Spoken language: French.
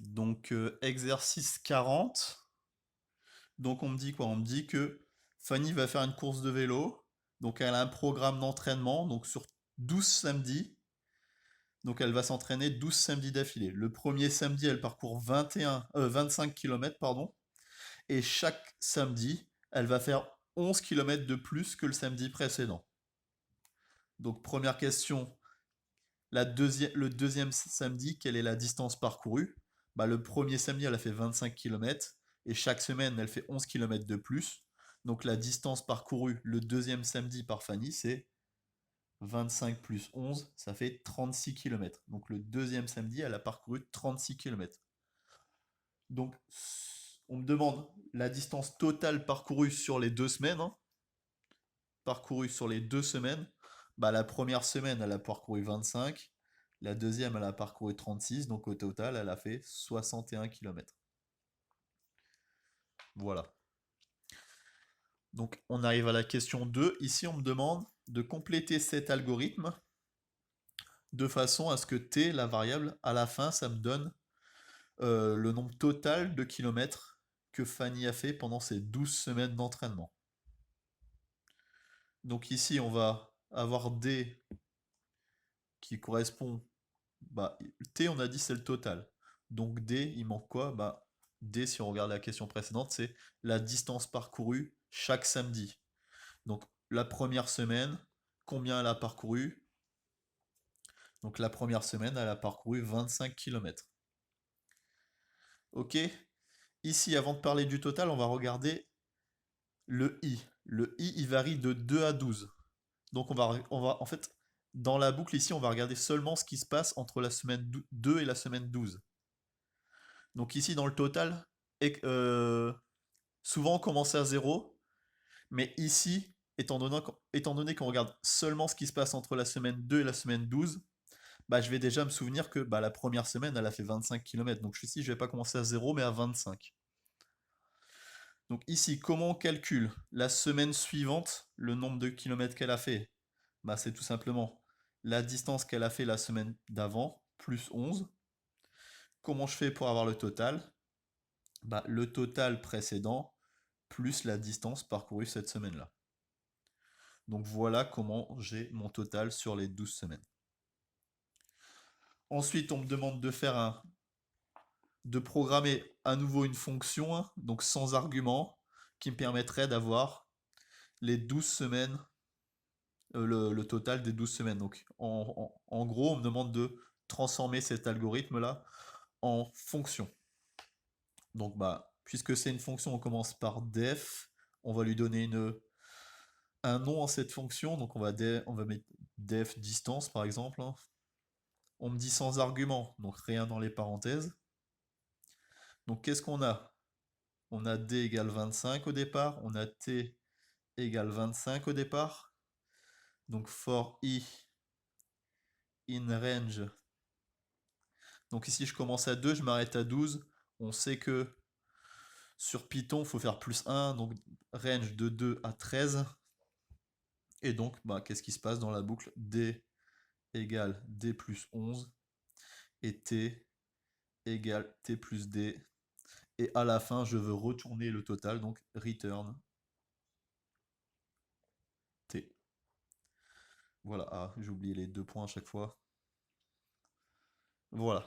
Donc, exercice 40. Donc, on me dit quoi? On me dit que Fanny va faire une course de vélo. Donc, elle a un programme d'entraînement. Donc, sur 12 samedis. Donc, elle va s'entraîner 12 samedis d'affilée. Le premier samedi, elle parcourt 25 km, pardon. Et chaque samedi, elle va faire 11 km de plus que le samedi précédent. Donc, première question, le deuxième samedi, quelle est la distance parcourue? Bah, le premier samedi, elle a fait 25 km et chaque semaine, elle fait 11 km de plus. Donc la distance parcourue le deuxième samedi par Fanny, c'est 25 plus 11, ça fait 36 km. Donc le deuxième samedi, elle a parcouru 36 km. Donc on me demande la distance totale parcourue sur les 2 semaines, hein. Parcourue sur les 2 semaines. Bah, la première semaine, elle a parcouru 25. La deuxième, elle a parcouru 36. Donc au total, elle a fait 61 km. Voilà. Donc on arrive à la question 2. Ici, on me demande de compléter cet algorithme de façon à ce que t, la variable, à la fin, ça me donne le nombre total de kilomètres que Fanny a fait pendant ses 12 semaines d'entraînement. Donc ici, on va avoir d qui correspond. Bah, T, on a dit c'est le total. Donc D, il manque quoi? Bah, D, si on regarde la question précédente, c'est la distance parcourue chaque samedi. Donc la première semaine, combien elle a parcouru? Donc la première semaine, elle a parcouru 25 km. Ok? Ici, avant de parler du total, on va regarder le I. Le I, il varie de 2 à 12. Donc en fait, dans la boucle ici, on va regarder seulement ce qui se passe entre la semaine 2 et la semaine 12. Donc ici, dans le total, souvent on commence à 0, mais ici, étant donné qu'on regarde seulement ce qui se passe entre la semaine 2 et la semaine 12, bah, je vais déjà me souvenir que bah, la première semaine, elle a fait 25 km. Donc ici, je vais pas commencer à 0, mais à 25. Donc ici, comment on calcule la semaine suivante, le nombre de kilomètres qu'elle a fait? Bah, c'est tout simplement la distance qu'elle a fait la semaine d'avant, plus 11. Comment je fais pour avoir le total? Bah, le total précédent, plus la distance parcourue cette semaine-là. Donc voilà comment j'ai mon total sur les 12 semaines. Ensuite, on me demande de programmer à nouveau une fonction, hein, donc sans argument, qui me permettrait d'avoir les 12 semaines, le total des 12 semaines. Donc en gros, on me demande de transformer cet algorithme-là en fonction. Donc bah, puisque c'est une fonction, on commence par def, on va lui donner un nom à cette fonction, donc on va mettre def distance par exemple, hein. On me dit sans argument, donc rien dans les parenthèses. Donc qu'est-ce qu'on a? On a d égale 25 au départ, on a t égale 25 au départ. Donc for i in range. Donc ici je commence à 2, je m'arrête à 12. On sait que sur Python, il faut faire plus 1, donc range de 2 à 13. Et donc, bah, qu'est-ce qui se passe dans la boucle? D égale d plus 11 et t égale t plus d. Et à la fin, je veux retourner le total, donc return t. Voilà, ah, j'ai oublié les 2 points à chaque fois. Voilà.